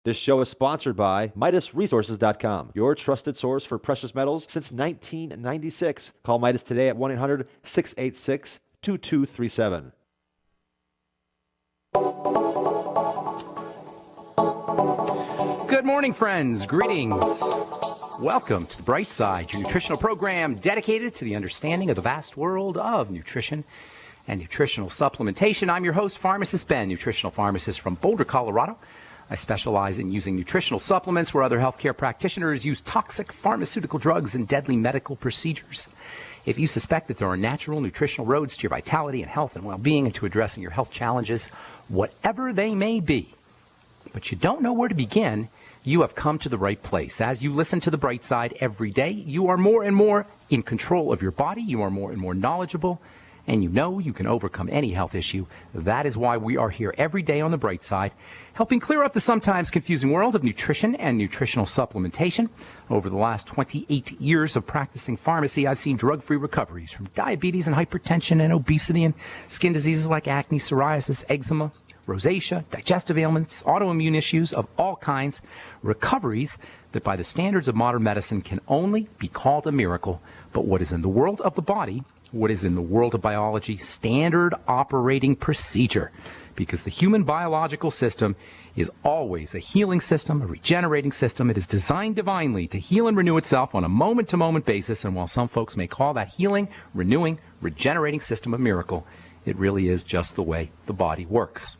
This show is sponsored by MidasResources.com, your trusted source for precious metals since 1996. Call Midas today at 1-800-686-2237. Good morning, friends. Greetings. Welcome to The Bright Side, your nutritional program dedicated to the understanding of the vast world of nutrition and nutritional supplementation. I'm your host, Pharmacist Ben, nutritional pharmacist from Boulder, Colorado. I specialize in using nutritional supplements where other healthcare practitioners use toxic pharmaceutical drugs and deadly medical procedures. If you suspect that there are natural nutritional roads to your vitality and health and well-being and to addressing your health challenges, whatever they may be, but you don't know where to begin, you have come to the right place. As you listen to The Bright Side every day, you are more and more in control of your body, you are more and more knowledgeable, and you know you can overcome any health issue. That is why we are here every day on The Bright Side, helping clear up the sometimes confusing world of nutrition and nutritional supplementation. Over the last 28 years of practicing pharmacy, I've seen drug-free recoveries from diabetes and hypertension and obesity and skin diseases like acne, psoriasis, eczema, rosacea, digestive ailments, autoimmune issues of all kinds, recoveries that by the standards of modern medicine can only be called a miracle. But what is in the world of the body, what is in the world of biology, standard operating procedure, because the human biological system is always a healing system, a regenerating system. It is designed divinely to heal and renew itself on a moment-to-moment basis, and while some folks may call that healing, renewing, regenerating system a miracle, it really is just the way the body works.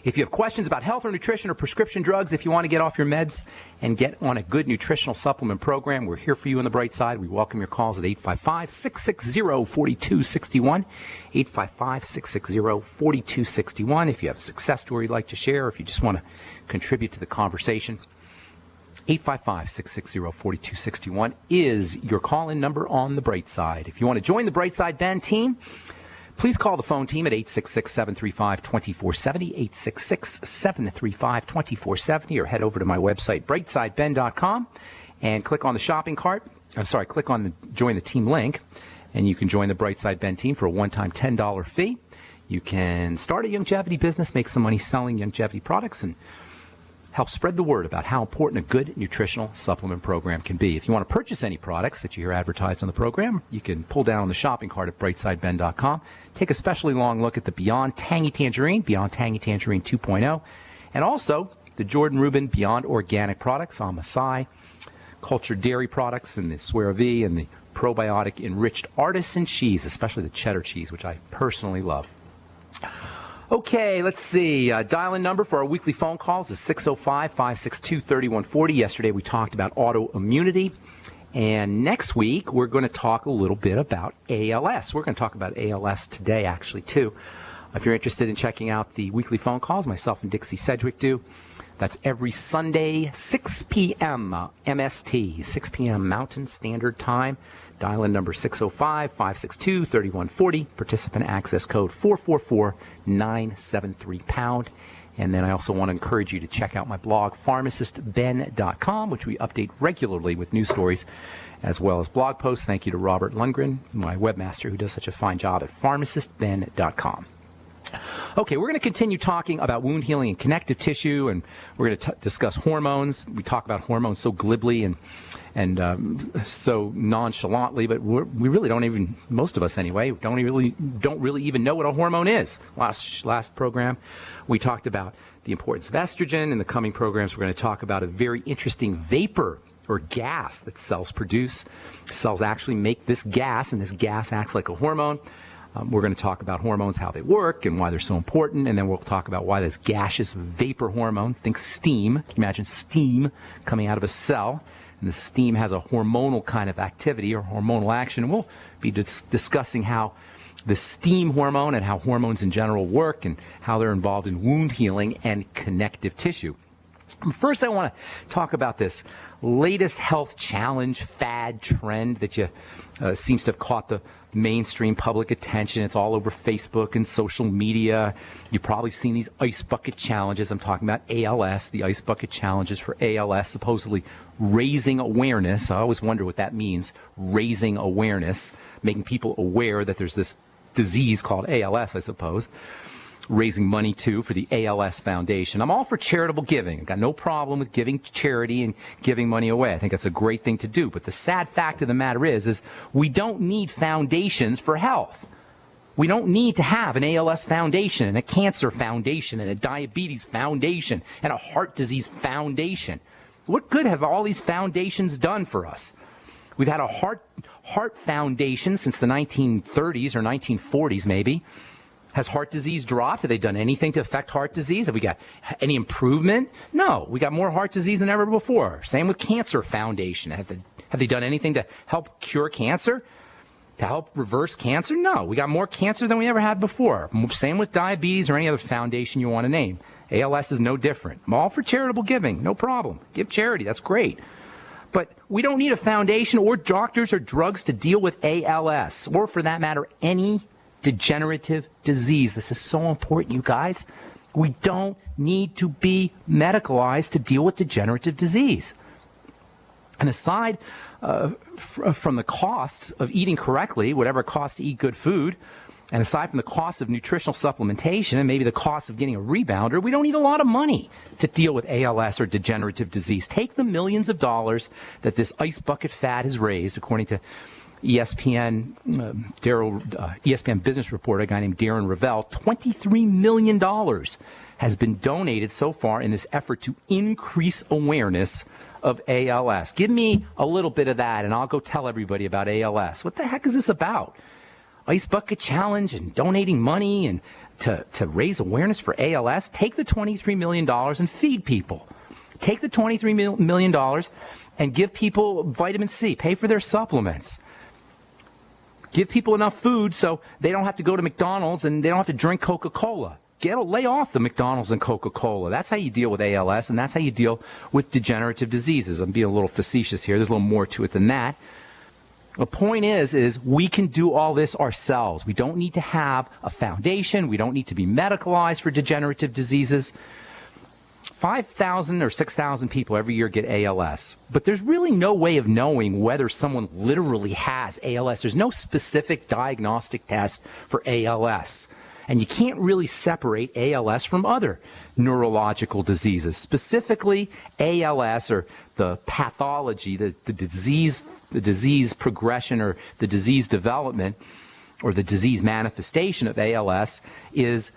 If you have questions about health or nutrition or prescription drugs, if you want to get off your meds and get on a good nutritional supplement program, we're here for you on The Bright Side. We welcome your calls at 855-660-4261, 855-660-4261. If you have a success story you'd like to share, or if you just want to contribute to the conversation, 855-660-4261 is your call-in number on The Bright Side. If you want to join the Bright Side Ben team, please call the phone team at 866-735-2470, 866-735-2470, or head over to my website, brightsideben.com, and click on the shopping cart. Click on the Join the Team link, and you can join the Bright Side Ben team for a one-time $10 fee. You can start a longevity business, make some money selling longevity products, and help spread the word about how important a good nutritional supplement program can be. If you want to purchase any products that you hear advertised on the program, you can pull down on the shopping cart at brightsideben.com. Take a specially long look at the Beyond Tangy Tangerine 2.0, and also the Jordan Rubin Beyond Organic products, Amasai, cultured dairy products, and the Swear V, and the probiotic enriched artisan cheese, especially the cheddar cheese, which I personally love. Okay, let's see. Dial-in number for our weekly phone calls is 605-562-3140. Yesterday we talked about autoimmunity. And next week we're going to talk a little bit about ALS. We're going to talk about ALS today, actually, too. If you're interested in checking out the weekly phone calls, myself and Dixie Sedgwick do. That's every Sunday, 6 p.m. MST, 6 p.m. Mountain Standard Time. Dial-in number 605-562-3140. Participant access code 444-973#. And then I also want to encourage you to check out my blog, pharmacistben.com, which we update regularly with news stories as well as blog posts. Thank you to Robert Lundgren, my webmaster, who does such a fine job at pharmacistben.com. Okay, we're going to continue talking about wound healing and connective tissue, and we're going to discuss hormones. We talk about hormones so glibly and so nonchalantly, but we really don't even, most of us anyway, don't really even know what a hormone is. Last program, we talked about the importance of estrogen. In the coming programs, we're going to talk about a very interesting vapor or gas that cells produce. Cells actually make this gas, and this gas acts like a hormone. We're going to talk about hormones, how they work, and why they're so important, and then we'll talk about why this gaseous vapor hormone, think steam, can you imagine steam coming out of a cell, and the steam has a hormonal kind of activity or hormonal action, and we'll be discussing how the steam hormone and how hormones in general work and how they're involved in wound healing and connective tissue. First, I want to talk about this latest health challenge, fad, trend that seems to have caught the mainstream public attention. It's all over Facebook and social media. You've probably seen these ice bucket challenges. I'm talking about ALS, the ice bucket challenges for ALS, supposedly raising awareness. I always wonder what that means, raising awareness, making people aware that there's this disease called ALS, I suppose. raising money to for the ALS Foundation. I'm all for charitable giving. I've got no problem with giving to charity and giving money away. I think that's a great thing to do. But the sad fact of the matter is we don't need foundations for health. We don't need to have an ALS foundation and a cancer foundation and a diabetes foundation and a heart disease foundation. What good have all these foundations done for us? We've had a heart foundation since the 1930s or 1940s maybe. Has heart disease dropped? Have they done anything to affect heart disease? Have we got any improvement? No, we got more heart disease than ever before. Same with Cancer Foundation. Have they done anything to help cure cancer? To help reverse cancer? No, we got more cancer than we ever had before. Same with diabetes or any other foundation you want to name. ALS is no different. I'm all for charitable giving, no problem. Give charity, that's great. But we don't need a foundation or doctors or drugs to deal with ALS, or for that matter, any degenerative disease. This is so important, you guys. We don't need to be medicalized to deal with degenerative disease. And aside from the costs of eating correctly, whatever it costs to eat good food, and aside from the cost of nutritional supplementation and maybe the cost of getting a rebounder, we don't need a lot of money to deal with ALS or degenerative disease. Take the millions of dollars that this ice bucket fad has raised, according to ESPN, ESPN business reporter, a guy named Darren Ravel. $23 million has been donated so far in this effort to increase awareness of ALS. Give me a little bit of that and I'll go tell everybody about ALS. What the heck is this about? Ice bucket challenge and donating money and to raise awareness for ALS? Take the $23 million and feed people. Take the $23 million and give people vitamin C. Pay for their supplements. Give people enough food so they don't have to go to McDonald's and they don't have to drink Coca-Cola. Lay off the McDonald's and Coca-Cola. That's how you deal with ALS, and that's how you deal with degenerative diseases. I'm being a little facetious here. There's a little more to it than that. The point is we can do all this ourselves. We don't need to have a foundation. We don't need to be medicalized for degenerative diseases. 5,000 or 6,000 people every year get ALS. But there's really no way of knowing whether someone literally has ALS. There's no specific diagnostic test for ALS. And you can't really separate ALS from other neurological diseases. Specifically, ALS, or the pathology, the disease progression or the disease development or the disease manifestation of ALS is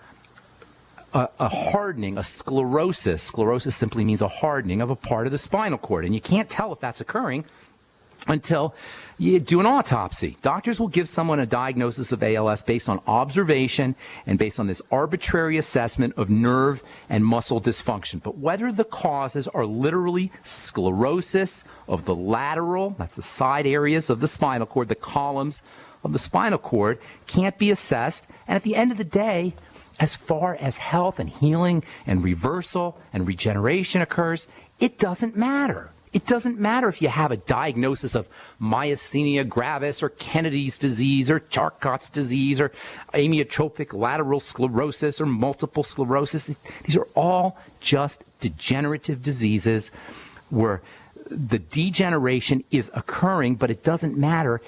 a hardening, a sclerosis. Sclerosis simply means a hardening of a part of the spinal cord. And you can't tell if that's occurring until you do an autopsy. Doctors will give someone a diagnosis of ALS based on observation and based on this arbitrary assessment of nerve and muscle dysfunction. But whether the causes are literally sclerosis of the lateral, that's the side areas of the spinal cord, the columns of the spinal cord, can't be assessed. And at the end of the day, as far as health and healing and reversal and regeneration occurs, it doesn't matter. It doesn't matter if you have a diagnosis of myasthenia gravis or Kennedy's disease or Charcot's disease or amyotrophic lateral sclerosis or multiple sclerosis. These are all just degenerative diseases where the degeneration is occurring, but it doesn't matter.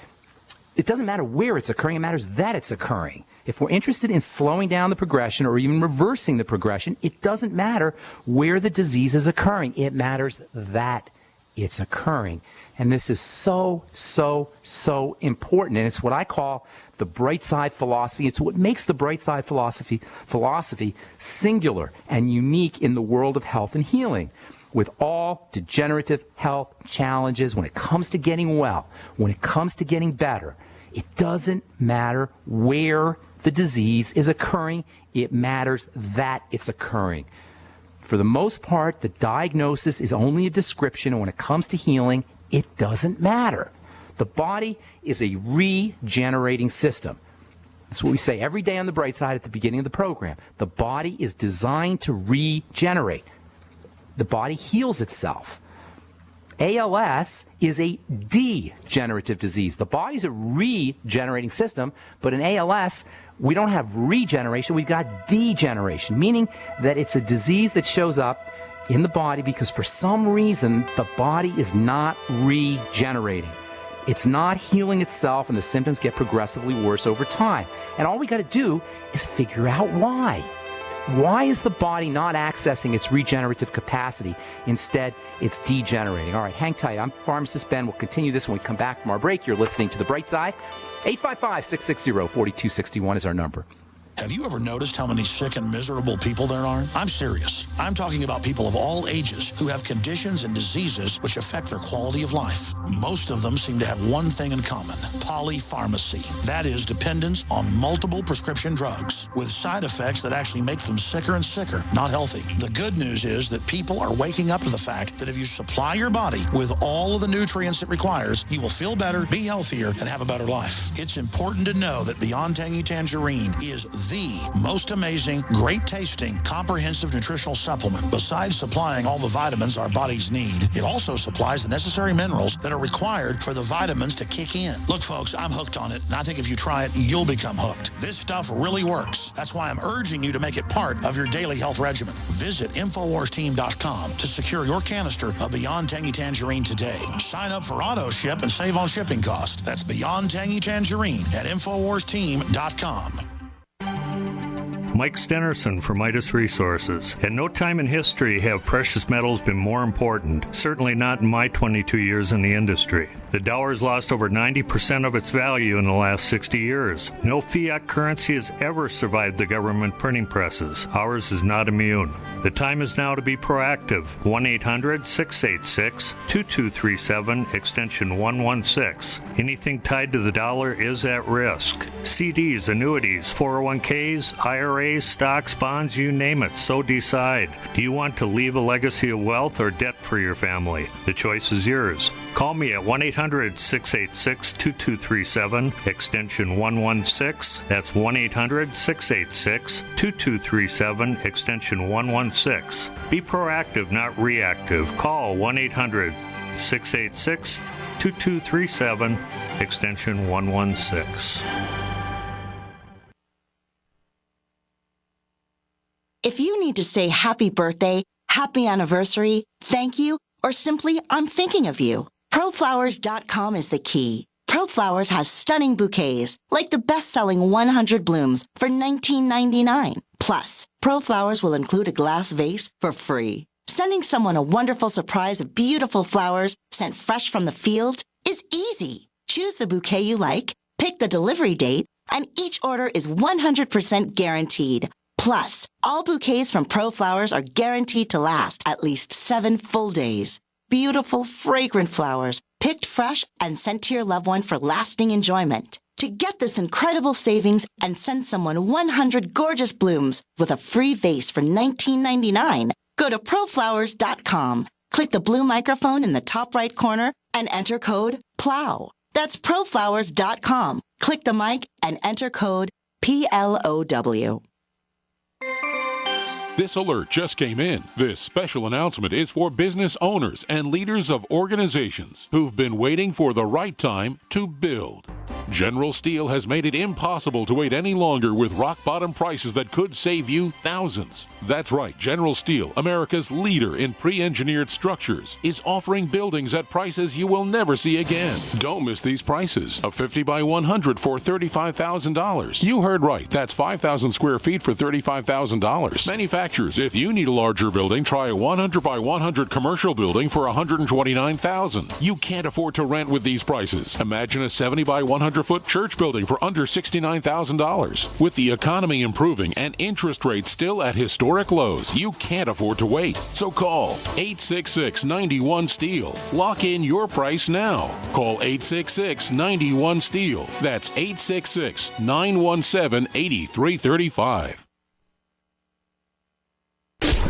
It doesn't matter where it's occurring. It matters that it's occurring. If we're interested in slowing down the progression or even reversing the progression, it doesn't matter where the disease is occurring. It matters that it's occurring. And this is so, so, so important. And it's what I call the bright side philosophy. It's what makes the bright side philosophy singular and unique in the world of health and healing. With all degenerative health challenges, when it comes to getting well, when it comes to getting better, it doesn't matter where the disease is occurring. It matters that it's occurring. For the most part, the diagnosis is only a description, and when it comes to healing, it doesn't matter. The body is a regenerating system. That's what we say every day on the bright side at the beginning of the program. The body is designed to regenerate. The body heals itself. ALS is a degenerative disease. The body's a regenerating system, but in ALS, we don't have regeneration, we've got degeneration, meaning that it's a disease that shows up in the body because for some reason the body is not regenerating. It's not healing itself, and the symptoms get progressively worse over time. And all we got to do is figure out why. Why is the body not accessing its regenerative capacity? Instead, it's degenerating. All right, hang tight. I'm pharmacist Ben. We'll continue this when we come back from our break. You're listening to The Bright Side. 855-660-4261 is our number. Have you ever noticed how many sick and miserable people there are? I'm serious. I'm talking about people of all ages who have conditions and diseases which affect their quality of life. Most of them seem to have one thing in common: polypharmacy. That is, dependence on multiple prescription drugs with side effects that actually make them sicker and sicker, not healthy. The good news is that people are waking up to the fact that if you supply your body with all of the nutrients it requires, you will feel better, be healthier, and have a better life. It's important to know that Beyond Tangy Tangerine is the most amazing, great-tasting, comprehensive nutritional supplement. Besides supplying all the vitamins our bodies need, it also supplies the necessary minerals that are required for the vitamins to kick in. Look, folks, I'm hooked on it, and I think if you try it, you'll become hooked. This stuff really works. That's why I'm urging you to make it part of your daily health regimen. Visit InfoWarsTeam.com to secure your canister of Beyond Tangy Tangerine today. Sign up for auto ship and save on shipping costs. That's Beyond Tangy Tangerine at InfoWarsTeam.com. Mike Stenerson for Midas Resources. At no time in history have precious metals been more important, certainly not in my 22 years in the industry. The dollar has lost over 90% of its value in the last 60 years. No fiat currency has ever survived the government printing presses. Ours is not immune. The time is now to be proactive. 1-800-686-2237, extension 116. Anything tied to the dollar is at risk. CDs, annuities, 401ks, IRAs, stocks, bonds, you name it, so decide. Do you want to leave a legacy of wealth or debt for your family? The choice is yours. Call me at 1-800-686-2237, extension 116. That's 1-800-686-2237, extension 116. Be proactive, not reactive. Call 1-800-686-2237, extension 116. If you need to say happy birthday, happy anniversary, thank you, or simply I'm thinking of you, ProFlowers.com is the key. ProFlowers has stunning bouquets, like the best-selling 100 blooms for $19.99. Plus, ProFlowers will include a glass vase for free. Sending someone a wonderful surprise of beautiful flowers sent fresh from the fields is easy. Choose the bouquet you like, pick the delivery date, and each order is 100% guaranteed. Plus, all bouquets from ProFlowers are guaranteed to last at least 7 full days. Beautiful, fragrant flowers, picked fresh and sent to your loved one for lasting enjoyment. To get this incredible savings and send someone 100 gorgeous blooms with a free vase for $19.99, go to ProFlowers.com. Click the blue microphone in the top right corner and enter code PLOW. That's ProFlowers.com. Click the mic and enter code PLOW. This alert just came in. This special announcement is for business owners and leaders of organizations who've been waiting for the right time to build. General Steel has made it impossible to wait any longer with rock-bottom prices that could save you thousands. That's right, General Steel, America's leader in pre-engineered structures, is offering buildings at prices you will never see again. Don't miss these prices. A 50 by 100 for $35,000. You heard right. That's 5,000 square feet for $35,000. Manufacturers, if you need a larger building, try a 100 by 100 commercial building for $129,000. You can't afford to rent with these prices. Imagine a 70 by 100-foot church building for under $69,000. With the economy improving and interest rates still at historic lows, you can't afford to wait. So call 866-91-STEEL. Lock in your price now. Call 866-91-STEEL. That's 866-917-8335.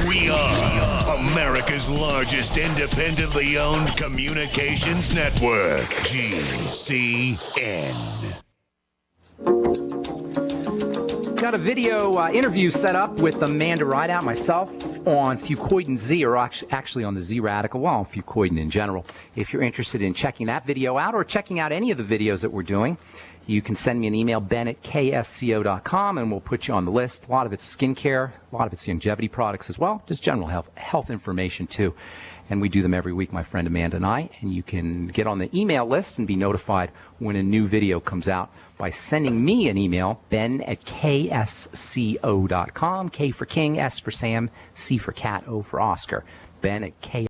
We are America's largest independently owned communications network, GCN. Got a video interview set up with Amanda Rideout, myself, on fucoid and Z, or actually on the Z radical, well, on fucoid in general. If you're interested in checking that video out or checking out any of the videos that we're doing, you can send me an email, ben@ksco.com, and we'll put you on the list. A lot of it's skincare, a lot of it's longevity products as well, just general health information too. And we do them every week, my friend Amanda and I. And you can get on the email list and be notified when a new video comes out by sending me an email, ben@ksco.com, K for King, S for Sam, C for Cat, O for Oscar, ben@ksco.com.